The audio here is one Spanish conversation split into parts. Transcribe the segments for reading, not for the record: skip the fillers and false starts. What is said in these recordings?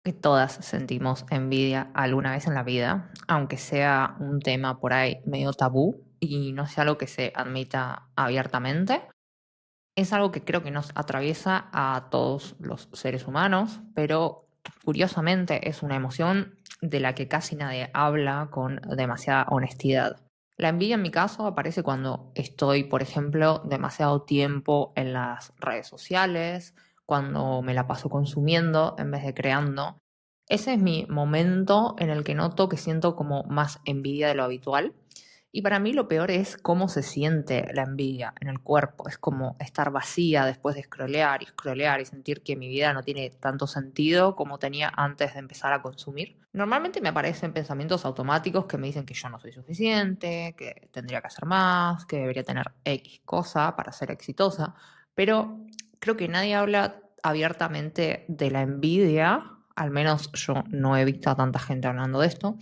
Que todas sentimos envidia alguna vez en la vida, aunque sea un tema por ahí medio tabú y no sea algo que se admita abiertamente. Es algo que creo que nos atraviesa a todos los seres humanos, pero curiosamente es una emoción de la que casi nadie habla con demasiada honestidad. La envidia en mi caso aparece cuando estoy, por ejemplo, demasiado tiempo en las redes sociales, cuando me la paso consumiendo en vez de creando. Ese es mi momento en el que noto que siento como más envidia de lo habitual. Y para mí lo peor es cómo se siente la envidia en el cuerpo. Es como estar vacía después de scrollear y sentir que mi vida no tiene tanto sentido como tenía antes de empezar a consumir. Normalmente me aparecen pensamientos automáticos que me dicen que yo no soy suficiente, que tendría que hacer más, que debería tener X cosa para ser exitosa. Pero creo que nadie habla abiertamente de la envidia. Al menos yo no he visto a tanta gente hablando de esto.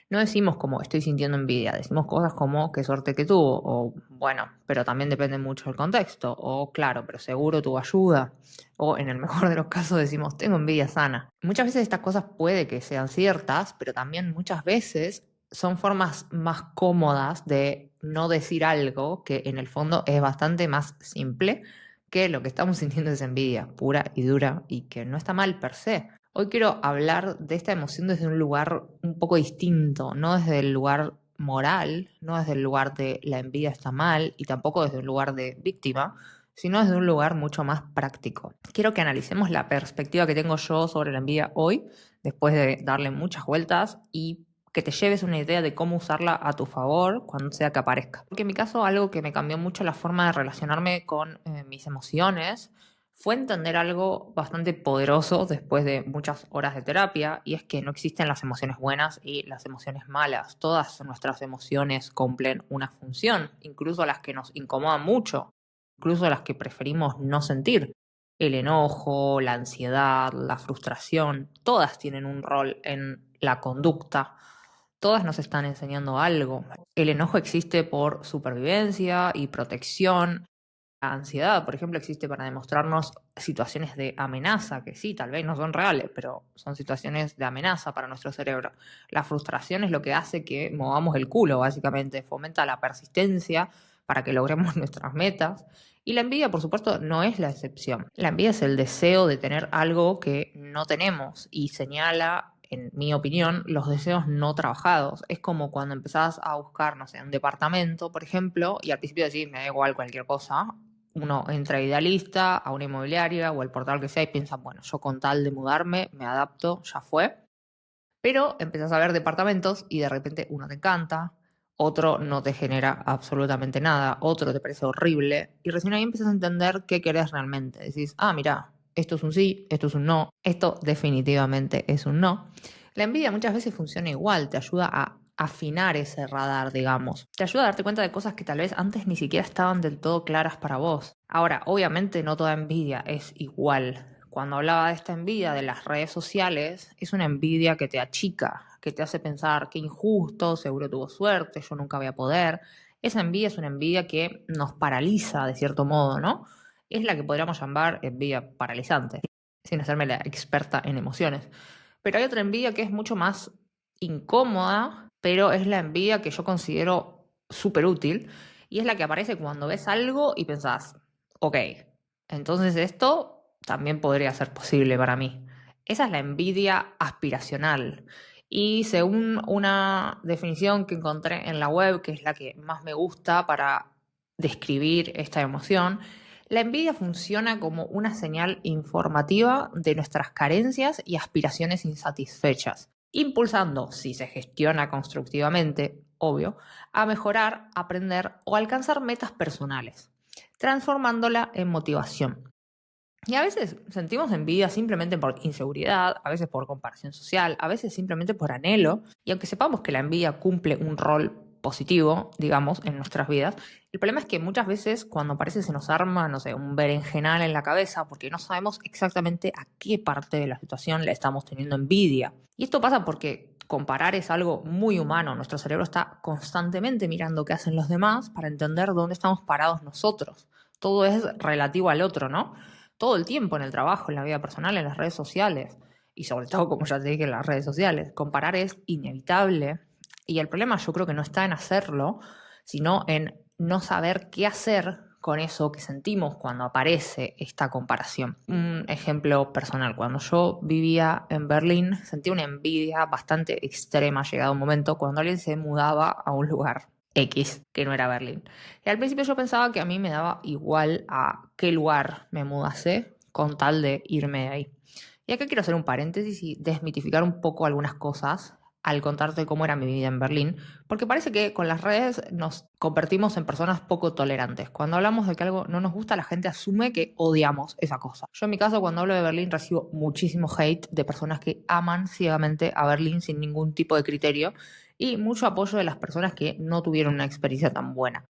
No decimos como estoy sintiendo envidia, decimos cosas como qué suerte que tuvo, o bueno, pero también depende mucho del contexto, o claro, pero seguro tuvo ayuda, o en el mejor de los casos decimos tengo envidia sana. Muchas veces estas cosas puede que sean ciertas, pero también muchas veces son formas más cómodas de no decir algo que en el fondo es bastante más simple que lo que estamos sintiendo es envidia pura y dura y que no está mal per se. Hoy quiero hablar de esta emoción desde un lugar un poco distinto, no desde el lugar moral, no desde el lugar de la envidia está mal y tampoco desde un lugar de víctima, sino desde un lugar mucho más práctico. Quiero que analicemos la perspectiva que tengo yo sobre la envidia hoy, después de darle muchas vueltas y que te lleves una idea de cómo usarla a tu favor cuando sea que aparezca. Porque en mi caso algo que me cambió mucho la forma de relacionarme con mis emociones fue entender algo bastante poderoso después de muchas horas de terapia, y es que no existen las emociones buenas y las emociones malas. Todas nuestras emociones cumplen una función, incluso las que nos incomodan mucho, incluso las que preferimos no sentir. El enojo, la ansiedad, la frustración, todas tienen un rol en la conducta. Todas nos están enseñando algo. El enojo existe por supervivencia y protección. La ansiedad, por ejemplo, existe para demostrarnos situaciones de amenaza, que sí, tal vez no son reales, pero son situaciones de amenaza para nuestro cerebro. La frustración es lo que hace que movamos el culo, básicamente, fomenta la persistencia para que logremos nuestras metas. Y la envidia, por supuesto, no es la excepción. La envidia es el deseo de tener algo que no tenemos y señala, en mi opinión, los deseos no trabajados. Es como cuando empezás a buscar, no sé, un departamento, por ejemplo, y al principio decís, me da igual cualquier cosa. Uno entra idealista a una inmobiliaria o al portal que sea y piensa, bueno, yo con tal de mudarme, me adapto, ya fue. Pero empezás a ver departamentos y de repente uno te encanta, otro no te genera absolutamente nada, otro te parece horrible y recién ahí empiezas a entender qué querés realmente. Decís, ah, mira, esto es un sí, esto es un no, esto definitivamente es un no. La envidia muchas veces funciona igual, te ayuda a afinar ese radar, digamos. Te ayuda a darte cuenta de cosas que tal vez antes ni siquiera estaban del todo claras para vos. Ahora, obviamente no toda envidia es igual. Cuando hablaba de esta envidia de las redes sociales, es una envidia que te achica, que te hace pensar qué injusto, seguro tuvo suerte, yo nunca voy a poder. Esa envidia es una envidia que nos paraliza de cierto modo, ¿no? Es la que podríamos llamar envidia paralizante, sin hacerme la experta en emociones. Pero hay otra envidia que es mucho más incómoda, pero es la envidia que yo considero súper útil y es la que aparece cuando ves algo y pensás, ok, entonces esto también podría ser posible para mí. Esa es la envidia aspiracional. Y según una definición que encontré en la web, que es la que más me gusta para describir esta emoción, la envidia funciona como una señal informativa de nuestras carencias y aspiraciones insatisfechas, impulsando, si se gestiona constructivamente, obvio, a mejorar, aprender o alcanzar metas personales, transformándola en motivación. Y a veces sentimos envidia simplemente por inseguridad, a veces por comparación social, a veces simplemente por anhelo. Y aunque sepamos que la envidia cumple un rol positivo, digamos, en nuestras vidas, el problema es que muchas veces cuando parece se nos arma, no sé, un berenjenal en la cabeza porque no sabemos exactamente a qué parte de la situación le estamos teniendo envidia. Y esto pasa porque comparar es algo muy humano. Nuestro cerebro está constantemente mirando qué hacen los demás para entender dónde estamos parados nosotros. Todo es relativo al otro, ¿no? Todo el tiempo en el trabajo, en la vida personal, en las redes sociales. Y sobre todo, como ya te dije, en las redes sociales. Comparar es inevitable. Y el problema yo creo que no está en hacerlo, sino en no saber qué hacer con eso que sentimos cuando aparece esta comparación. Un ejemplo personal, cuando yo vivía en Berlín, sentía una envidia bastante extrema llegado un momento cuando alguien se mudaba a un lugar X, que no era Berlín. Y al principio yo pensaba que a mí me daba igual a qué lugar me mudase con tal de irme de ahí. Y acá quiero hacer un paréntesis y desmitificar un poco algunas cosas al contarte cómo era mi vida en Berlín, porque parece que con las redes nos convertimos en personas poco tolerantes. Cuando hablamos de que algo no nos gusta, la gente asume que odiamos esa cosa. Yo en mi caso, cuando hablo de Berlín, recibo muchísimo hate de personas que aman ciegamente a Berlín sin ningún tipo de criterio y mucho apoyo de las personas que no tuvieron una experiencia tan buena.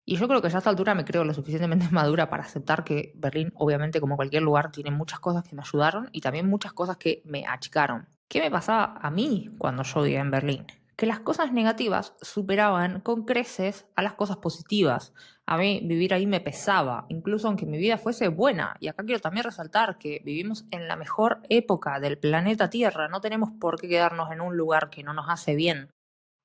Y yo creo que ya a esta altura me creo lo suficientemente madura para aceptar que Berlín, obviamente, como cualquier lugar, tiene muchas cosas que me ayudaron y también muchas cosas que me achicaron. ¿Qué me pasaba a mí cuando yo vivía en Berlín? Que las cosas negativas superaban con creces a las cosas positivas. A mí vivir ahí me pesaba, incluso aunque mi vida fuese buena. Y acá quiero también resaltar que vivimos en la mejor época del planeta Tierra. No tenemos por qué quedarnos en un lugar que no nos hace bien.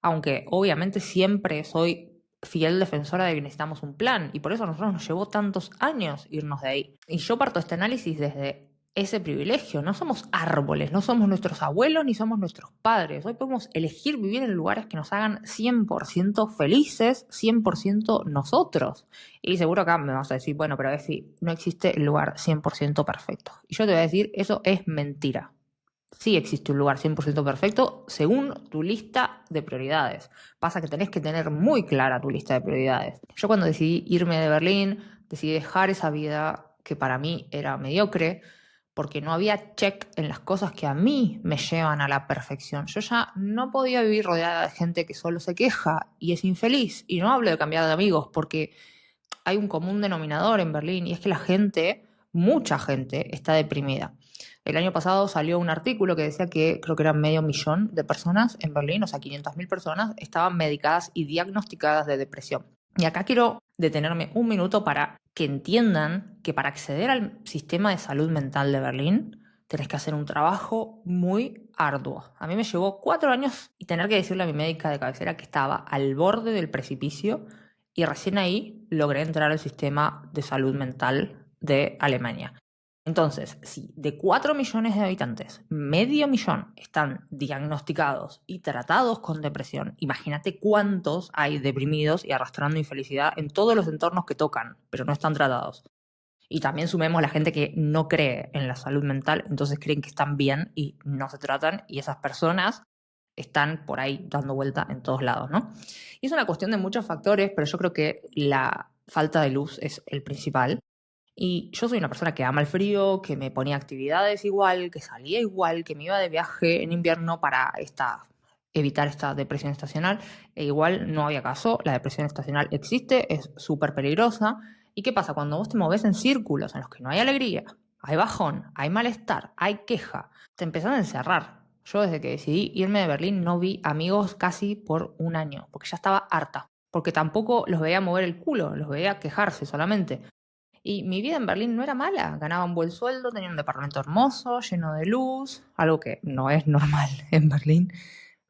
Aunque obviamente siempre soy fiel defensora de que necesitamos un plan y por eso a nosotros nos llevó tantos años irnos de ahí. Y yo parto este análisis desde ese privilegio. No somos árboles, no somos nuestros abuelos ni somos nuestros padres. Hoy podemos elegir vivir en lugares que nos hagan 100% felices, 100% nosotros. Y seguro acá me vas a decir, bueno, pero Efi, no existe el lugar 100% perfecto. Y yo te voy a decir, eso es mentira. Sí existe un lugar 100% perfecto según tu lista de prioridades. Pasa que tenés que tener muy clara tu lista de prioridades. Yo cuando decidí irme de Berlín, decidí dejar esa vida que para mí era mediocre, porque no había check en las cosas que a mí me llevan a la perfección. Yo ya no podía vivir rodeada de gente que solo se queja y es infeliz. Y no hablo de cambiar de amigos, porque hay un común denominador en Berlín y es que la gente, mucha gente, está deprimida. El año pasado salió un artículo que decía que creo que eran 500.000 de personas en Berlín, o sea, 500.000 personas, estaban medicadas y diagnosticadas de depresión. Y acá quiero detenerme un minuto para que entiendan que para acceder al sistema de salud mental de Berlín tenés que hacer un trabajo muy arduo. A mí me llevó 4 años y tener que decirle a mi médica de cabecera que estaba al borde del precipicio y recién ahí logré entrar al sistema de salud mental de Alemania. Entonces, si de 4 millones de habitantes, medio millón están diagnosticados y tratados con depresión, imagínate cuántos hay deprimidos y arrastrando infelicidad en todos los entornos que tocan, pero no están tratados. Y también sumemos la gente que no cree en la salud mental, entonces creen que están bien y no se tratan, y esas personas están por ahí dando vuelta en todos lados, ¿no? Y es una cuestión de muchos factores, pero yo creo que la falta de luz es el principal. Y yo soy una persona que ama el frío, que me ponía actividades igual, que salía igual, que me iba de viaje en invierno para evitar esta depresión estacional. E igual no había caso, la depresión estacional existe, es súper peligrosa. ¿Y qué pasa? Cuando vos te moves en círculos en los que no hay alegría, hay bajón, hay malestar, hay queja, te empezás a encerrar. Yo desde que decidí irme de Berlín no vi amigos casi por un año, porque ya estaba harta. Porque tampoco los veía mover el culo, los veía quejarse solamente. Y mi vida en Berlín no era mala, ganaba un buen sueldo, tenía un departamento hermoso, lleno de luz, algo que no es normal en Berlín.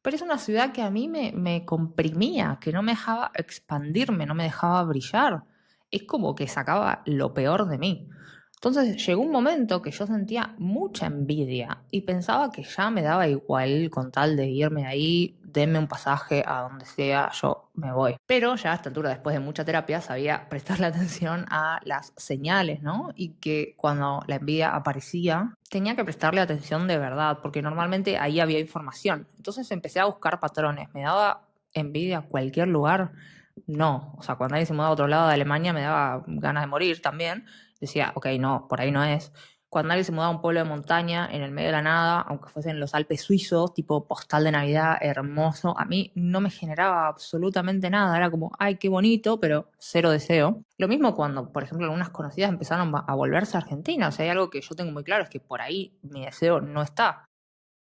Pero es una ciudad que a mí me comprimía, que no me dejaba expandirme, no me dejaba brillar. Es como que sacaba lo peor de mí. Entonces llegó un momento que yo sentía mucha envidia y pensaba que ya me daba igual con tal de irme ahí, denme un pasaje a donde sea, yo me voy. Pero ya a esta altura, después de mucha terapia, sabía prestarle atención a las señales, ¿no? Y que cuando la envidia aparecía, tenía que prestarle atención de verdad, porque normalmente ahí había información. Entonces empecé a buscar patrones. ¿Me daba envidia cualquier lugar? No. O sea, cuando alguien se mudaba a otro lado de Alemania me daba ganas de morir también. Decía, ok, no, por ahí no es. Cuando alguien se mudaba a un pueblo de montaña, en el medio de la nada, aunque fuesen los Alpes suizos, tipo postal de Navidad, hermoso, a mí no me generaba absolutamente nada. Era como, ay, qué bonito, pero cero deseo. Lo mismo cuando, por ejemplo, algunas conocidas empezaron a volverse a Argentina. O sea, hay algo que yo tengo muy claro, es que por ahí mi deseo no está.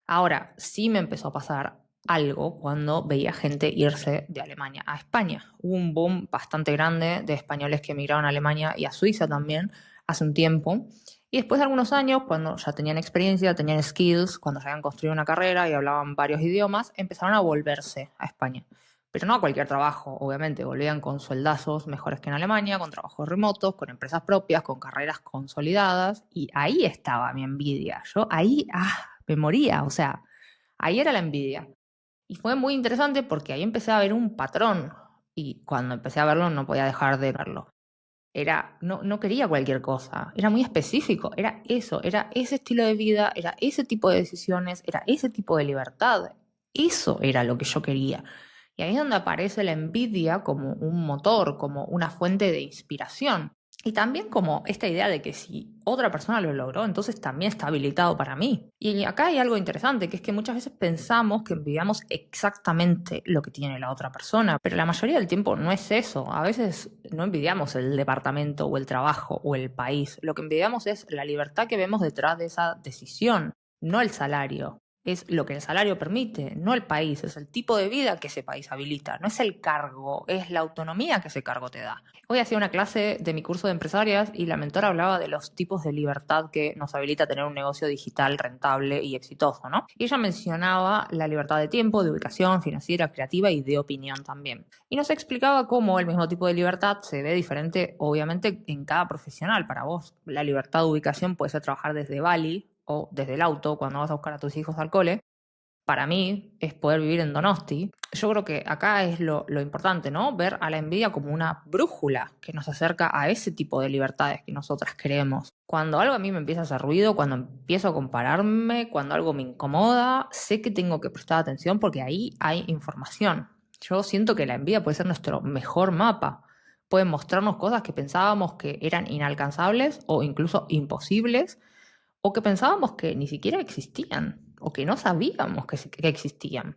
Ahora, sí me empezó a pasar algo cuando veía gente irse de Alemania a España. Hubo un boom bastante grande de españoles que emigraron a Alemania y a Suiza también hace un tiempo. Y después de algunos años, cuando ya tenían experiencia, tenían skills, cuando ya habían construido una carrera y hablaban varios idiomas, empezaron a volverse a España. Pero no a cualquier trabajo, obviamente, volvían con sueldazos mejores que en Alemania, con trabajos remotos, con empresas propias, con carreras consolidadas, y ahí estaba mi envidia. Yo ahí, me moría, o sea, ahí era la envidia. Y fue muy interesante porque ahí empecé a ver un patrón, y cuando empecé a verlo no podía dejar de verlo. No quería cualquier cosa, era muy específico, era eso, era ese estilo de vida, era ese tipo de decisiones, era ese tipo de libertad. Eso era lo que yo quería. Y ahí es donde aparece la envidia como un motor, como una fuente de inspiración. Y también como esta idea de que si otra persona lo logró, entonces también está habilitado para mí. Y acá hay algo interesante, que es que muchas veces pensamos que envidiamos exactamente lo que tiene la otra persona, pero la mayoría del tiempo no es eso. A veces no envidiamos el departamento o el trabajo o el país. Lo que envidiamos es la libertad que vemos detrás de esa decisión, no el salario. Es lo que el salario permite, no el país, es el tipo de vida que ese país habilita, no es el cargo, es la autonomía que ese cargo te da. Hoy hacía una clase de mi curso de empresarias y la mentora hablaba de los tipos de libertad que nos habilita tener un negocio digital rentable y exitoso, ¿no? Y ella mencionaba la libertad de tiempo, de ubicación, financiera, creativa y de opinión también. Y nos explicaba cómo el mismo tipo de libertad se ve diferente, obviamente, en cada profesional. Para vos, la libertad de ubicación puede ser trabajar desde Bali o desde el auto cuando vas a buscar a tus hijos al cole. Para mí es poder vivir en Donosti. Yo creo que acá es lo importante, ¿no? Ver a la envidia como una brújula que nos acerca a ese tipo de libertades que nosotras queremos. Cuando algo a mí me empieza a hacer ruido, cuando empiezo a compararme, cuando algo me incomoda, sé que tengo que prestar atención porque ahí hay información. Yo siento que la envidia puede ser nuestro mejor mapa. Puede mostrarnos cosas que pensábamos que eran inalcanzables o incluso imposibles o que pensábamos que ni siquiera existían, o que no sabíamos que existían.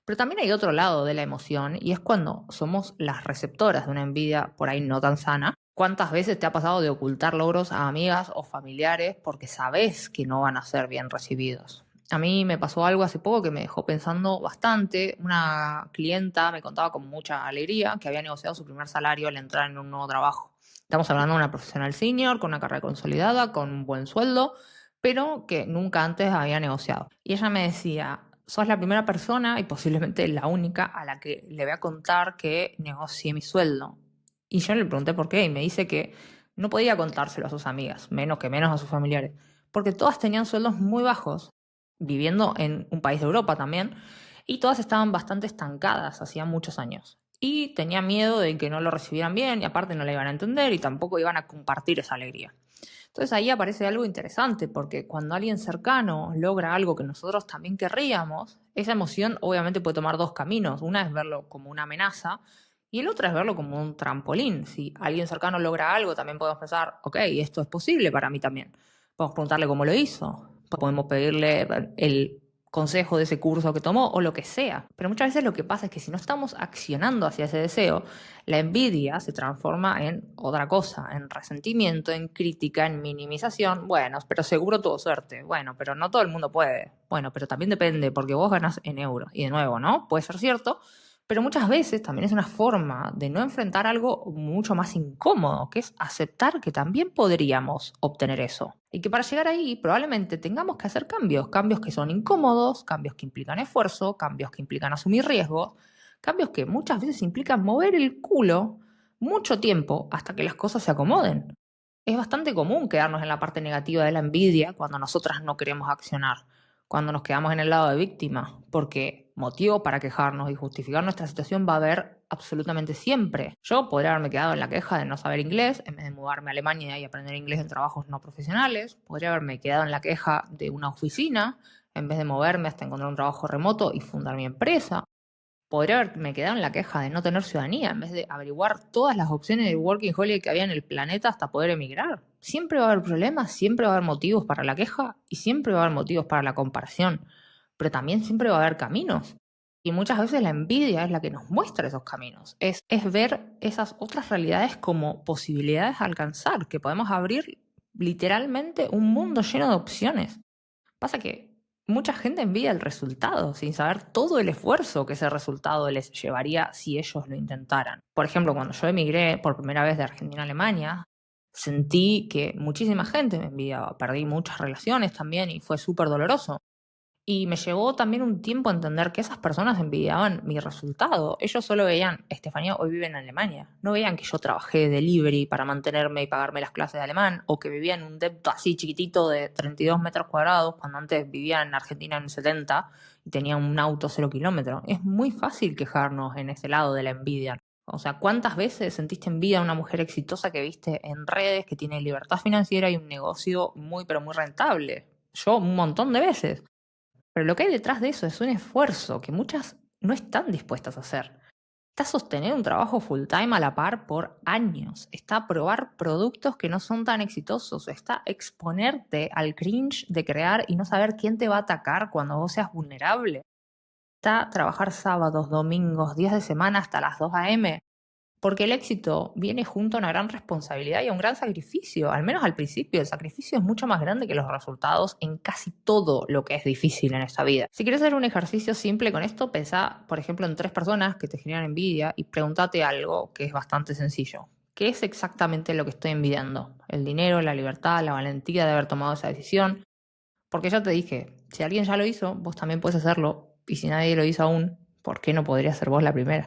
Pero también hay otro lado de la emoción, y es cuando somos las receptoras de una envidia por ahí no tan sana. ¿Cuántas veces te ha pasado de ocultar logros a amigas o familiares porque sabes que no van a ser bien recibidos? A mí me pasó algo hace poco que me dejó pensando bastante. Una clienta me contaba con mucha alegría que había negociado su primer salario al entrar en un nuevo trabajo. Estamos hablando de una profesional senior, con una carrera consolidada, con un buen sueldo, pero que nunca antes había negociado. Y ella me decía, sos la primera persona y posiblemente la única a la que le voy a contar que negocié mi sueldo. Y yo le pregunté por qué y me dice que no podía contárselo a sus amigas, menos a sus familiares, porque todas tenían sueldos muy bajos, viviendo en un país de Europa también, y todas estaban bastante estancadas hacía muchos años. Y tenía miedo de que no lo recibieran bien y aparte no la iban a entender y tampoco iban a compartir esa alegría. Entonces ahí aparece algo interesante, porque cuando alguien cercano logra algo que nosotros también querríamos, esa emoción obviamente puede tomar dos caminos. Una es verlo como una amenaza y el otro es verlo como un trampolín. Si alguien cercano logra algo, también podemos pensar, ok, esto es posible para mí también. Podemos preguntarle cómo lo hizo, podemos pedirle el consejo de ese curso que tomó o lo que sea. Pero muchas veces lo que pasa es que si no estamos accionando hacia ese deseo, la envidia se transforma en otra cosa, en resentimiento, en crítica, en minimización. Bueno, pero seguro tuvo suerte. Bueno, pero no todo el mundo puede. Bueno, pero también depende, porque vos ganás en euros. Y de nuevo, ¿no? Puede ser cierto, pero muchas veces también es una forma de no enfrentar algo mucho más incómodo, que es aceptar que también podríamos obtener eso. Y que para llegar ahí probablemente tengamos que hacer cambios, cambios que son incómodos, cambios que implican esfuerzo, cambios que implican asumir riesgos, cambios que muchas veces implican mover el culo mucho tiempo hasta que las cosas se acomoden. Es bastante común quedarnos en la parte negativa de la envidia cuando nosotras no queremos accionar, cuando nos quedamos en el lado de víctima, porque motivo para quejarnos y justificar nuestra situación va a haber absolutamente siempre. Yo podría haberme quedado en la queja de no saber inglés en vez de mudarme a Alemania y aprender inglés en trabajos no profesionales. Podría haberme quedado en la queja de una oficina en vez de moverme hasta encontrar un trabajo remoto y fundar mi empresa. Podría haberme quedado en la queja de no tener ciudadanía en vez de averiguar todas las opciones de working holiday que había en el planeta hasta poder emigrar. Siempre va a haber problemas, siempre va a haber motivos para la queja y siempre va a haber motivos para la comparación, pero también siempre va a haber caminos. Y muchas veces la envidia es la que nos muestra esos caminos, es ver esas otras realidades como posibilidades a alcanzar, que podemos abrir literalmente un mundo lleno de opciones. Pasa que mucha gente envidia el resultado, sin saber todo el esfuerzo que ese resultado les llevaría si ellos lo intentaran. Por ejemplo, cuando yo emigré por primera vez de Argentina a Alemania, Sentí que muchísima gente me envidiaba, perdí muchas relaciones también y fue súper doloroso. Y me llevó también un tiempo a entender que esas personas envidiaban mi resultado. Ellos solo veían, Estefanía hoy vive en Alemania. No veían que yo trabajé de delivery para mantenerme y pagarme las clases de alemán, o que vivía en un depto así chiquitito de 32 metros cuadrados, cuando antes vivía en Argentina en 70 y tenía un auto 0 kilómetros. Es muy fácil quejarnos en ese lado de la envidia. O sea, ¿cuántas veces sentiste envidia a una mujer exitosa que viste en redes, que tiene libertad financiera y un negocio muy, pero muy rentable? Yo un montón de veces. Pero lo que hay detrás de eso es un esfuerzo que muchas no están dispuestas a hacer. Está sostener un trabajo full time a la par por años. Está probar productos que no son tan exitosos. Está exponerte al cringe de crear y no saber quién te va a atacar cuando vos seas vulnerable. Está trabajar sábados, domingos, días de semana hasta las 2 a.m. Porque el éxito viene junto a una gran responsabilidad y a un gran sacrificio, al menos al principio. El sacrificio es mucho más grande que los resultados en casi todo lo que es difícil en esta vida. Si quieres hacer un ejercicio simple con esto, pensá, por ejemplo, en 3 personas que te generan envidia y pregúntate algo que es bastante sencillo. ¿Qué es exactamente lo que estoy envidiando? ¿El dinero, la libertad, la valentía de haber tomado esa decisión? Porque ya te dije, si alguien ya lo hizo, vos también puedes hacerlo. Y si nadie lo hizo aún, ¿por qué no podrías ser vos la primera?